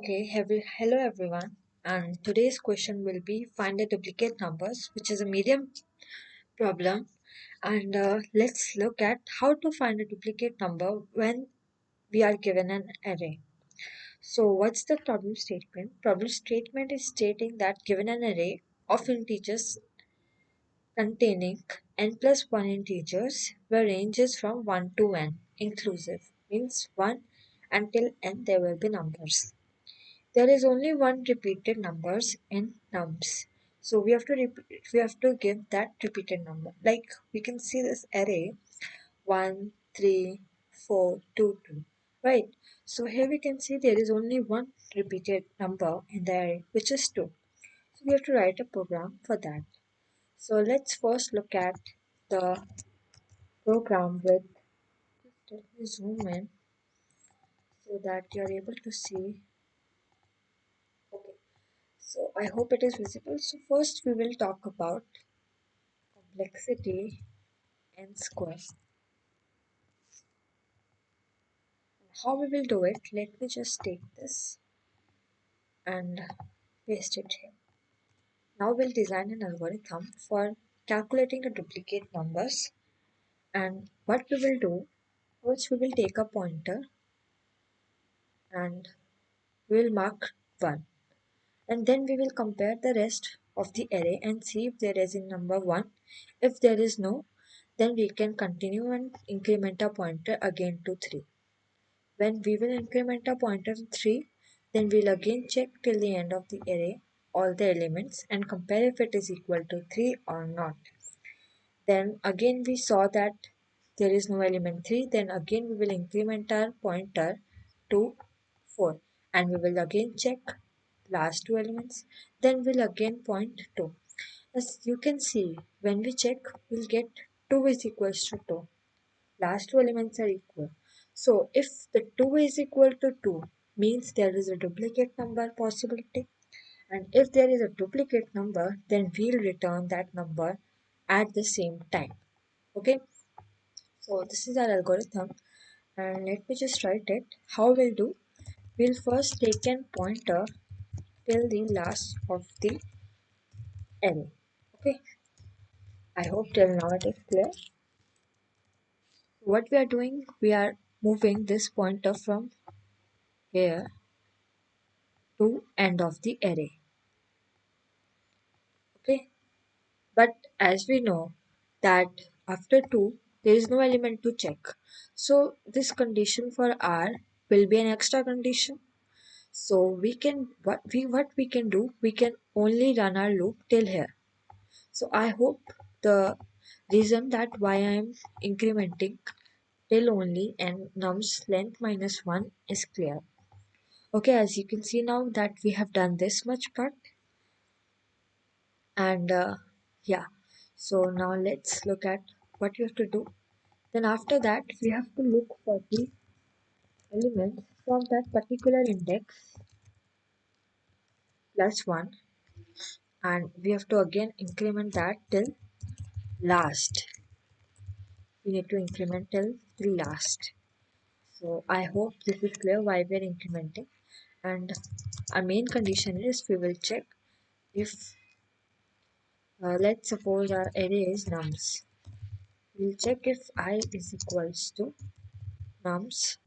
Hello everyone, and today's question will be find the duplicate numbers, which is a medium problem. And let's look at how to find a duplicate number when we are given an array. So, what's the problem statement? Problem statement is stating that given an array of integers containing n plus 1 integers, where range is from 1 to n, inclusive, means 1 until n there will be numbers. There is only one repeated numbers in nums. So we have to give that repeated number. Like we can see this array 1, 3, 4, 2, 2. Right? So here we can see there is only one repeated number in the array, which is 2. So we have to write a program for that. So let's first look at the program with, let me zoom in so that you're able to see. Okay. So I hope it is visible. So first we will talk about complexity n square. How we will do it, let me just take this and paste it here. Now we'll design an algorithm for calculating the duplicate numbers. And what we will do, first we will take a pointer and we will mark 1. And then we will compare the rest of the array and see if there is a number 1. If there is no, then we can continue and increment a pointer again to 3. When we will increment a pointer to 3, then we'll again check till the end of the array all the elements and compare if it is equal to 3 or not. Then again we saw that there is no element 3, then again we will increment our pointer to 4 and we will again check last two elements, then we'll again point 2. As you can see, when we check, we'll get 2 is equals to 2. Last two elements are equal. So if the 2 is equal to 2, means there is a duplicate number possibility. And if there is a duplicate number, then we'll return that number at the same time. Okay, so this is our algorithm. And let me just write it. How we'll do? We'll first take an pointer till the last of the array. Okay, I hope till now it is clear. What we are doing, we are moving this pointer from here to end of the array. Okay, but as we know that after 2 there is no element to check, so this condition for r will be an extra condition. So we can what we can do, we can only run our loop till here. So I hope the reason that why I am incrementing till only and nums length minus 1 is clear. Okay, as you can see now that we have done this much part. And yeah, so now let's look at what you have to do. Then after that we have to look for the elements from that particular index plus 1, and we have to again increment that till last. We need to increment till the last. So I hope this is clear why we are incrementing. And our main condition is we will check if let's suppose our array is nums. We'll check if I is equals to nums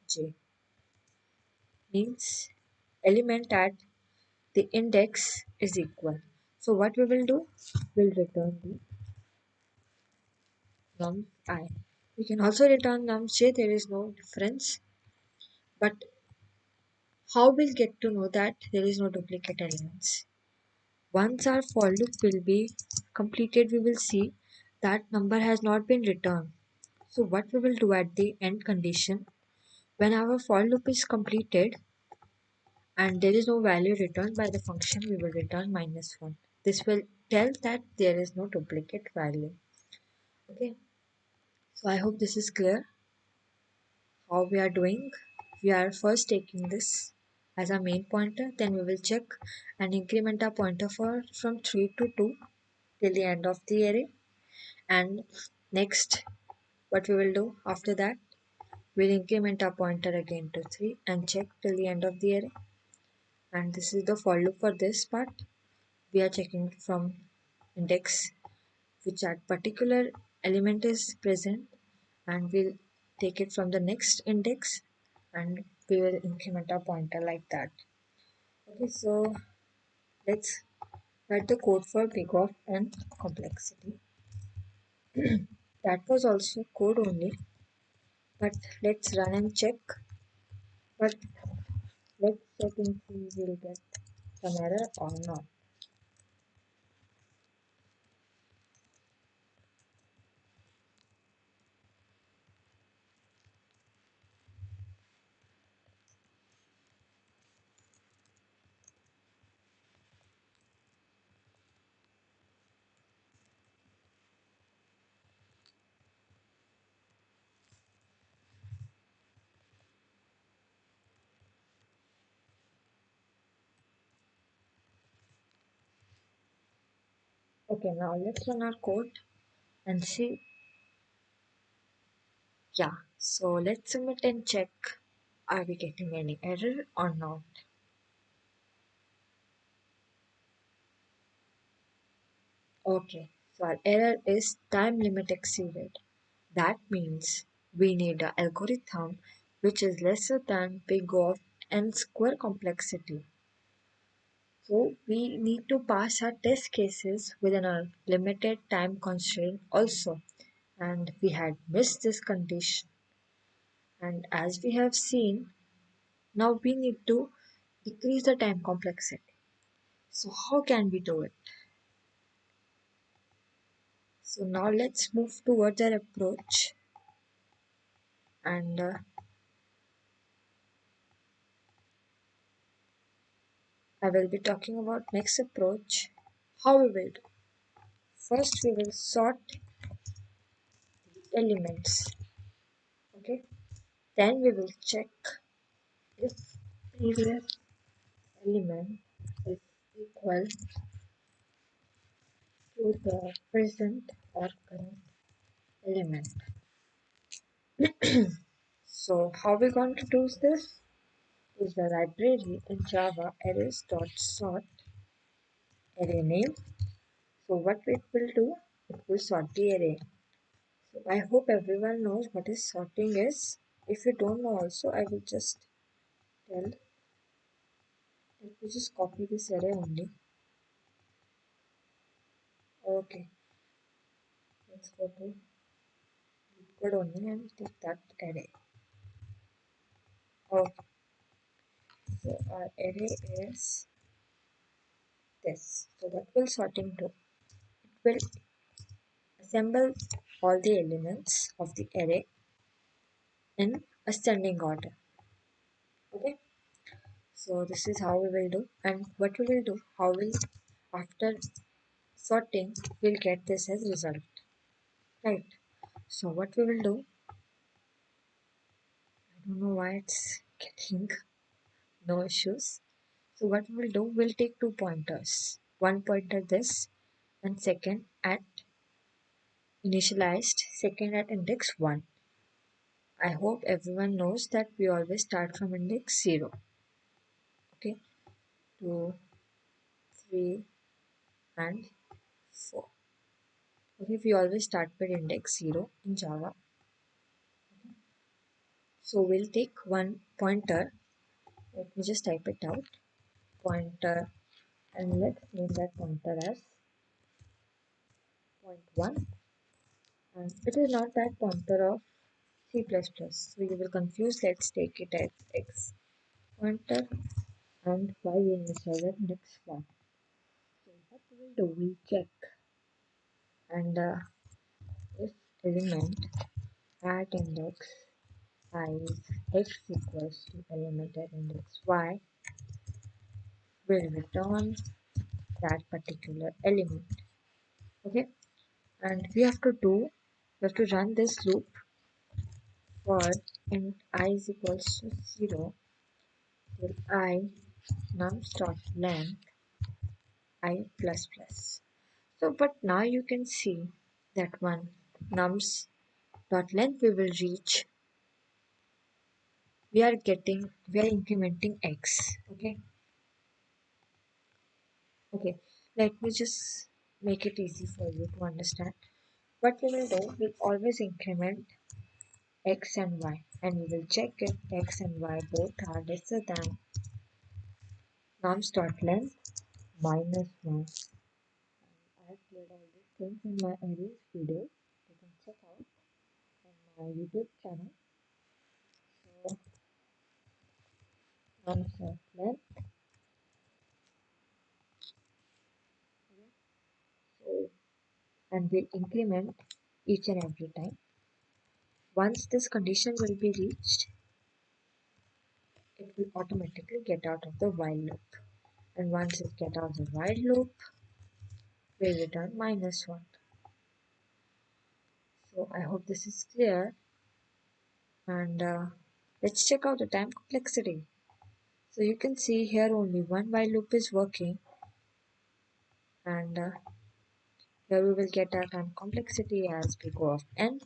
j, means element at the index is equal. So what we will do, we'll return the nums I. We can also return nums j, there is no difference. But how we'll get to know that there is no duplicate elements? Once our for loop will be completed, we will see that number has not been returned. So what we will do at the end condition, when our for loop is completed and there is no value returned by the function, we will return minus 1. This will tell that there is no duplicate value. Okay, so I hope this is clear how we are doing. We are first taking this as our main pointer, then we will check and increment our pointer for from 3 to 2 till the end of the array. And next, what we will do after that, we'll increment our pointer again to 3 and check till the end of the array. and this is the for loop for this part. We are checking from index which that particular element is present, and we'll take it from the next index and we will increment our pointer like that. Okay, so let's write the code for big of and complexity. That was also code only, but let's run and check. But let's check and see we'll get some error or not. Okay, now let's run our code and see. Yeah, so let's submit and check, are we getting any error or not. Okay, so our error is time limit exceeded. That means we need an algorithm which is lesser than big of n square complexity. So we need to pass our test cases within a limited time constraint also. And we had missed this condition. And as we have seen, now we need to decrease the time complexity. So how can we do it? So now let's move towards our approach, and I will be talking about next approach. How we will do. First we will sort elements. Okay. Then we will check if previous element is equal to the present or current element. So how we going to do this? Is the library in Java arrays.sort array name. So what it will do? It will sort the array. So I hope everyone knows what is sorting is. If you don't know also, I will just tell. Let me just copy this array only. Okay, let's go to code only and take that array. Okay, so our array is this. So what will sorting do? It will assemble all the elements of the array in ascending order. Okay, so this is how we will do, and what we will do, how will after sorting we'll get this as result, right? So what we will do, I don't know why it's getting no issues. So what we will do, we'll take two pointers, one pointer this and second at initialized, second at index 1. I hope everyone knows that we always start from index 0. Okay, 2, 3 and 4. Okay, we always start with index 0 in Java. So we'll take one pointer. Let me just type it out. Pointer, and let's name that pointer as point 1. And it is not that pointer of C++. So you will confuse. Let's take it as X pointer and Y initialize at index 1. So what we will do, we'll check, and if element at index I is X equals to element at index Y, will return that particular element. Okay, and we have to run this loop for int I is equals to 0 till I nums dot length I plus plus. So but now you can see that one nums dot length we will reach, we are incrementing x. Okay, Okay, let me just make it easy for you to understand. What we will do, we'll always increment x and y, and we will check if x and y both are lesser than nums dot length minus 1. I have cleared all these things in my arrays video. You can check out on my YouTube channel. So nums dot length. So and we'll increment each and every time. Once this condition will be reached, it will automatically get out of the while loop. And once it gets out of the while loop, we'll return minus 1. So I hope this is clear. And let's check out the time complexity. So you can see here only one while loop is working, and here we will get our time complexity as we go of n.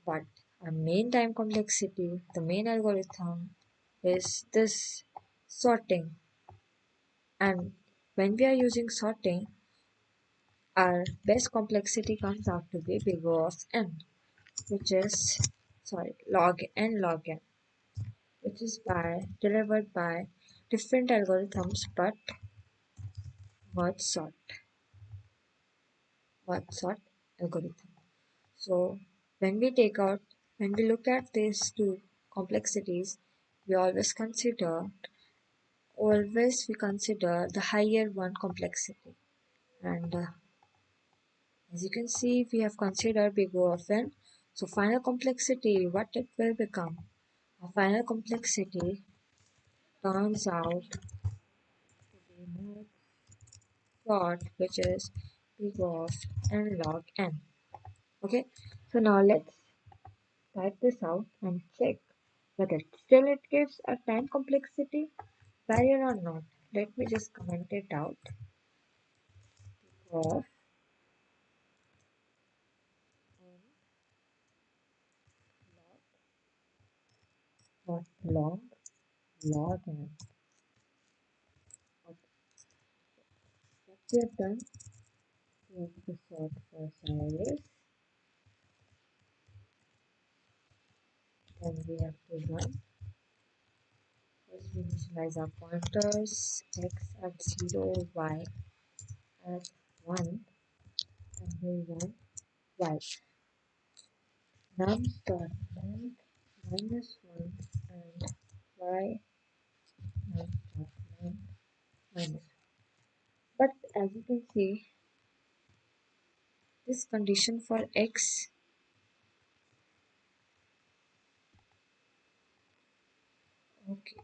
But our main time complexity, the main algorithm, is this sorting. And when we are using sorting, our best complexity comes out to be big O of n, which is log n log n, which is by delivered by different algorithms but merge sort algorithm. So when we look at these two complexities, we always we consider the higher one complexity. And as you can see, we have considered big O of n. So final complexity, what it will become? Our final complexity turns out to be more short, which is big O of n log n. Okay, so now let's type this out and check whether still it gives a time complexity barrier or not. Let me just comment it out of not long log n. Okay, what we have done, we have to sort first arrays, then we have to run. First we initialize our pointers x at 0, y at 1, and we run while num dot length minus 1 and y num dot length minus 1. But as you can see, this condition for okay,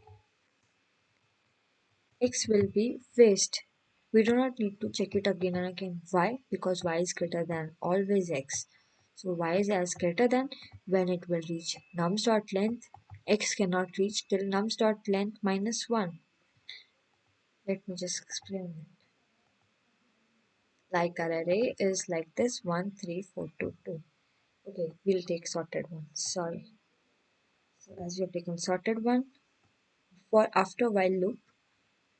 x will be waste. We do not need to check it again and again. Why? Because y is greater than always x. So y is as greater than when it will reach nums dot length. X cannot reach till nums dot length minus 1. Let me just explain it. Like our array is like this 1, 3, 4, 2, 2. Okay, we'll take sorted one. Sorry. So as we have taken sorted one, for after while loop,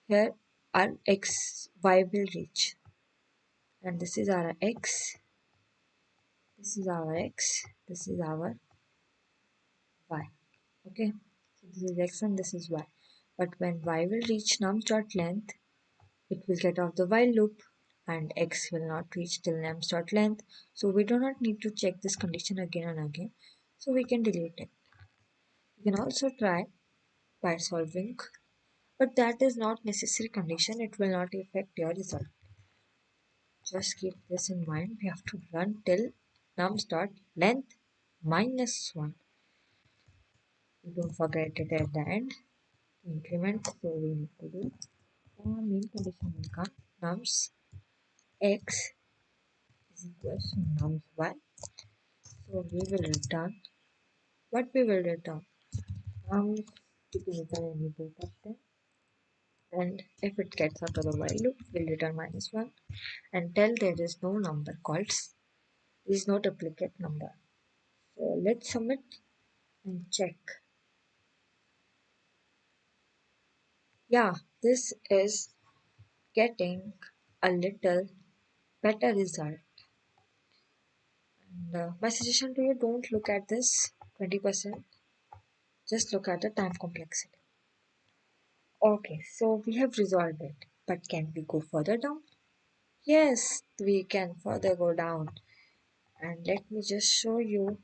here our y will reach. And this is our x, this is our x, this is our y. Okay, so this is x and this is y. But when y will reach nums dot length, it will get off the while loop and x will not reach till nums dot length. So we do not need to check this condition again and again. So we can delete it. You can also try by solving, but that is not necessary condition. It will not affect your result. Just keep this in mind. We have to run till nums dot length minus 1. Don't forget it at the end. Increment, so we need to do main condition will come nums x is equal to nums y. So we will return what we will return nums, we can return any both of them, and if it gets out of the while loop we'll return minus 1 until there is no number called there is no duplicate number. So let's submit and check. Yeah, this is getting a little better result. And my suggestion to you, don't look at this 20%, just look at the time complexity. Okay, so we have resolved it, but can we go further down? Yes, we can further go down. And let me just show you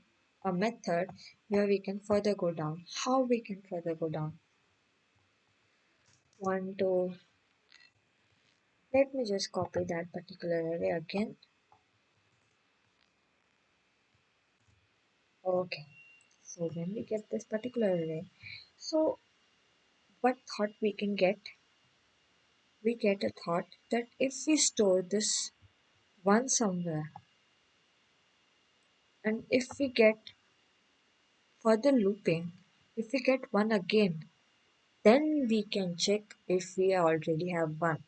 a method where we can further go down. How we can further go down? One, two, let me just copy that particular array again. Okay, so when we get this particular array, so what thought we can get? We get a thought that if we store this one somewhere, and if we get further looping, if we get one again, then we can check if we already have one.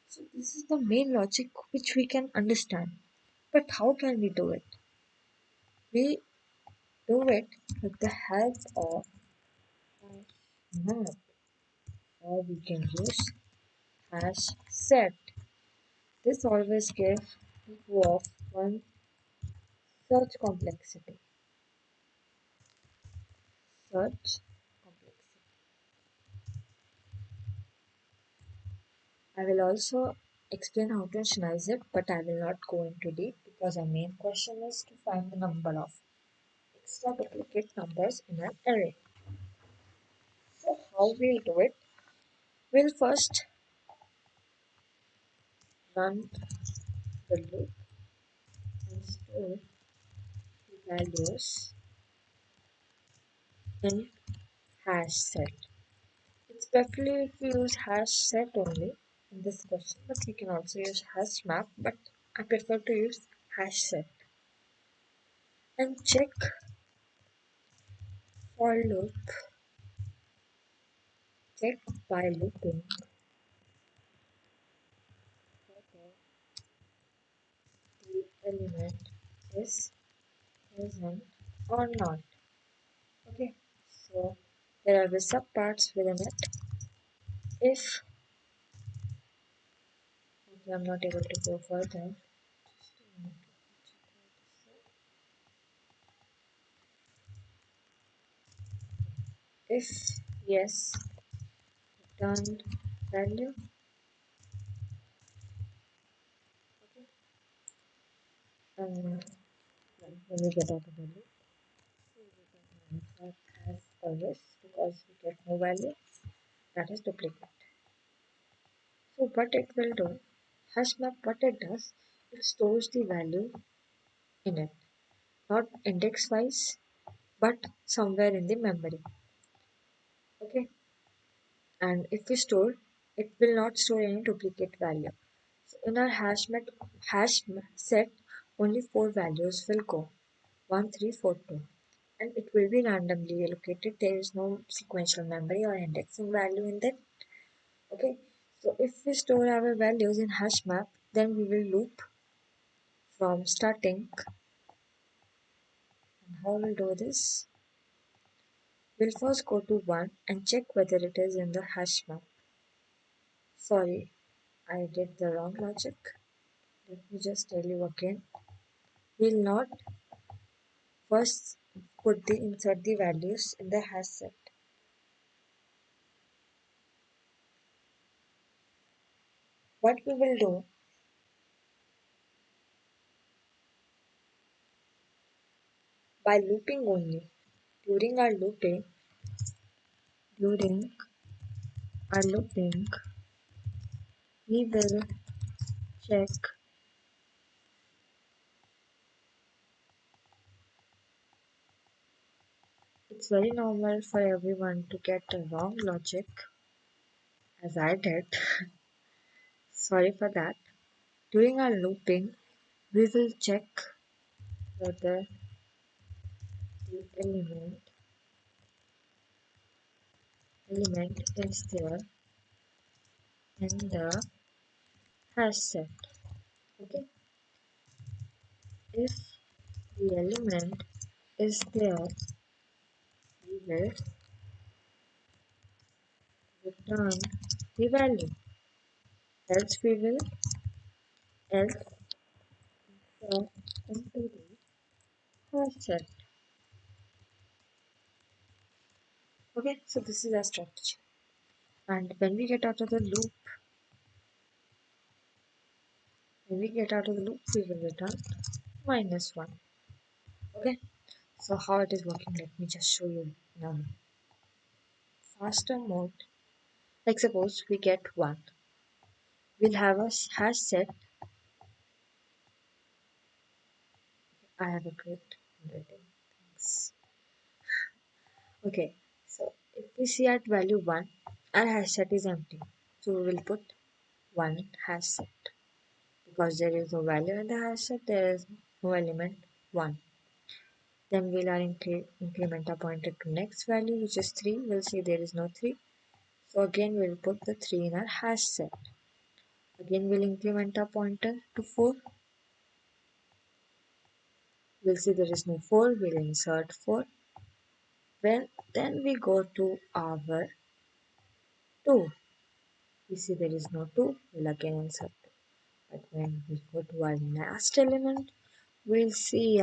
So this is the main logic which we can understand. But how can we do it? We do it with the help of hash map, or we can use hash set. This always gives echo of one search complexity. Search complexity. I will also explain how to initialize it, but I will not go into deep because our main question is to find the number of extra duplicate numbers in an array. So how we'll do it? We'll first run the loop and store the values in hash set. It's preferably if we use hash set only in this question, but we can also use hash map, but I prefer to use hash set. And check for loop, check by looping whether the element is present or not. Okay, so there are the subparts within it. If okay, I'm not able to go further, if yes, return value. Okay. When we get out of the loop, we return answer as always because we get no value, that is duplicate. So what it will do, hash map, what it does, it stores the value in it, not index wise, but somewhere in the memory. Okay, and if we store, it will not store any duplicate value. So in our set, only four values will go, 1, 3, 4, 2, and it will be randomly allocated. There is no sequential memory or indexing value in that. Okay, so if we store our values in hash map, then we will loop from starting. And how we'll do this? We'll first go to 1 and check whether it is in the hash map. Sorry, I did the wrong logic. Let me just tell you again. We'll not first insert the values in the hash set. What we will do, by looping only, during our looping, during our looping, we will check. It's very normal for everyone to get the wrong logic, as I did. Sorry for that. During our looping, we will check whether the element is there in the hash set. Okay, if the element is there, we will return the value. else we will else insert into the hash set. Okay, so this is our strategy. And when we get out of the loop, we will return -1. Okay, so how it is working, let me just show you now. Faster mode, like suppose we get 1, we'll have a hash set. I have a great handwriting. Thanks. Okay, so if we see at value 1, our hash set is empty. So we will put 1 hash set. Because there is no value in the hash set, there is no element 1. Then we'll increment our pointer to next value, which is 3. We'll see there is no 3. So again we'll put the 3 in our hash set. Again we'll increment our pointer to 4. We'll see there is no 4. We'll insert 4. Then we go to our 2. We see there is no 2. We'll again insert 2. But when we go to our last element, we'll see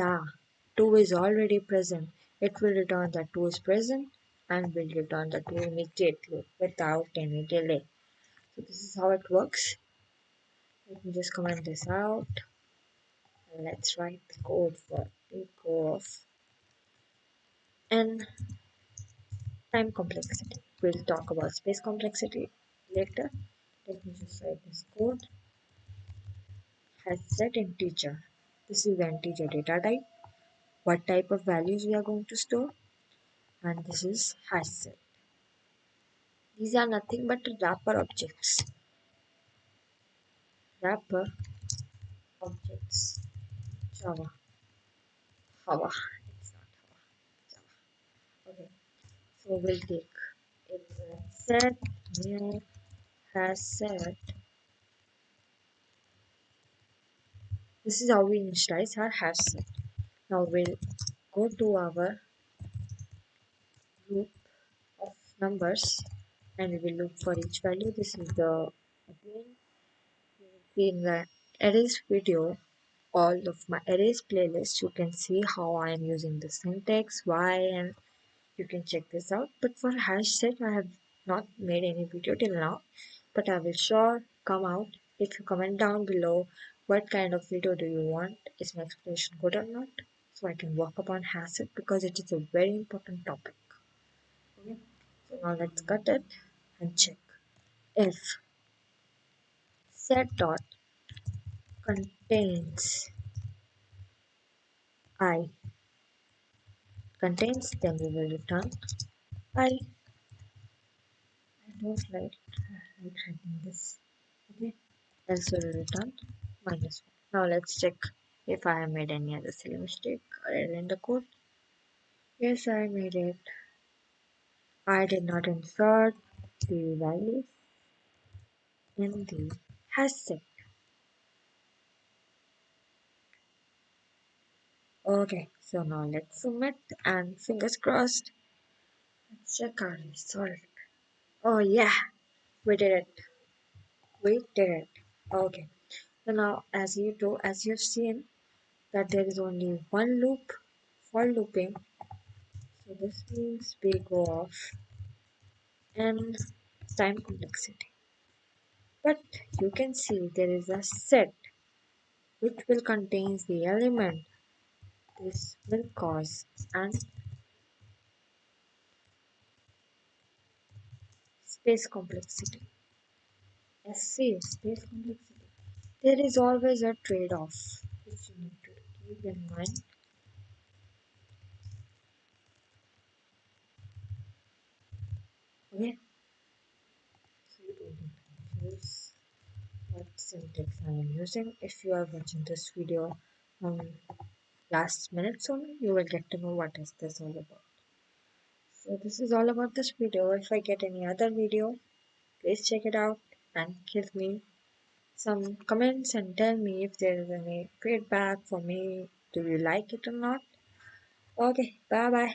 2 is already present. It will return that 2 is present and will return the 2 immediately without any delay. So this is how it works. Let me just comment this out. Let's write the code for takeoff and time complexity. We'll talk about space complexity later. Let me just write this code. Has set integer. This is the integer data type. What type of values we are going to store, and this is hash set. These are nothing but wrapper objects. Wrapper objects. Java. Java. It's not Java. Okay. So we'll take it set new hash set. This is how we initialize our hash set. Now we'll go to our loop of numbers and we will look for each value. This is the again in the arrays video, all of my arrays playlist, you can see how I am using the syntax, why, and you can check this out. But for hash set I have not made any video till now, but I will sure come out. If you comment down below what kind of video do you want, is my explanation good or not, so I can work upon hash set because it is a very important topic. Okay, so now let's cut it and check if set dot contains I contains, then we will return I. I don't like writing this. Okay, else we will return -1. Now let's check if I have made any other silly mistake or error in the code. Yes, I made it. I did not insert the values in the hash set. Okay, so now let's submit and fingers crossed. Let's check our result. Oh yeah, we did it. We did it. Okay. So now as you've seen that there is only one loop for looping. So this means we go off and time complexity. But you can see there is a set which will contain the element. This will cause and space complexity. SC space complexity. There is always a trade-off which you need to keep in mind. Okay, so you don't need to confuse what syntax I am using. If you are watching this video on last minutes only, you will get to know what is this all about. So this is all about this video. If I get any other video, please check it out and give me some comments and tell me if there is any feedback for me. Do you like it or not? Okay, bye bye.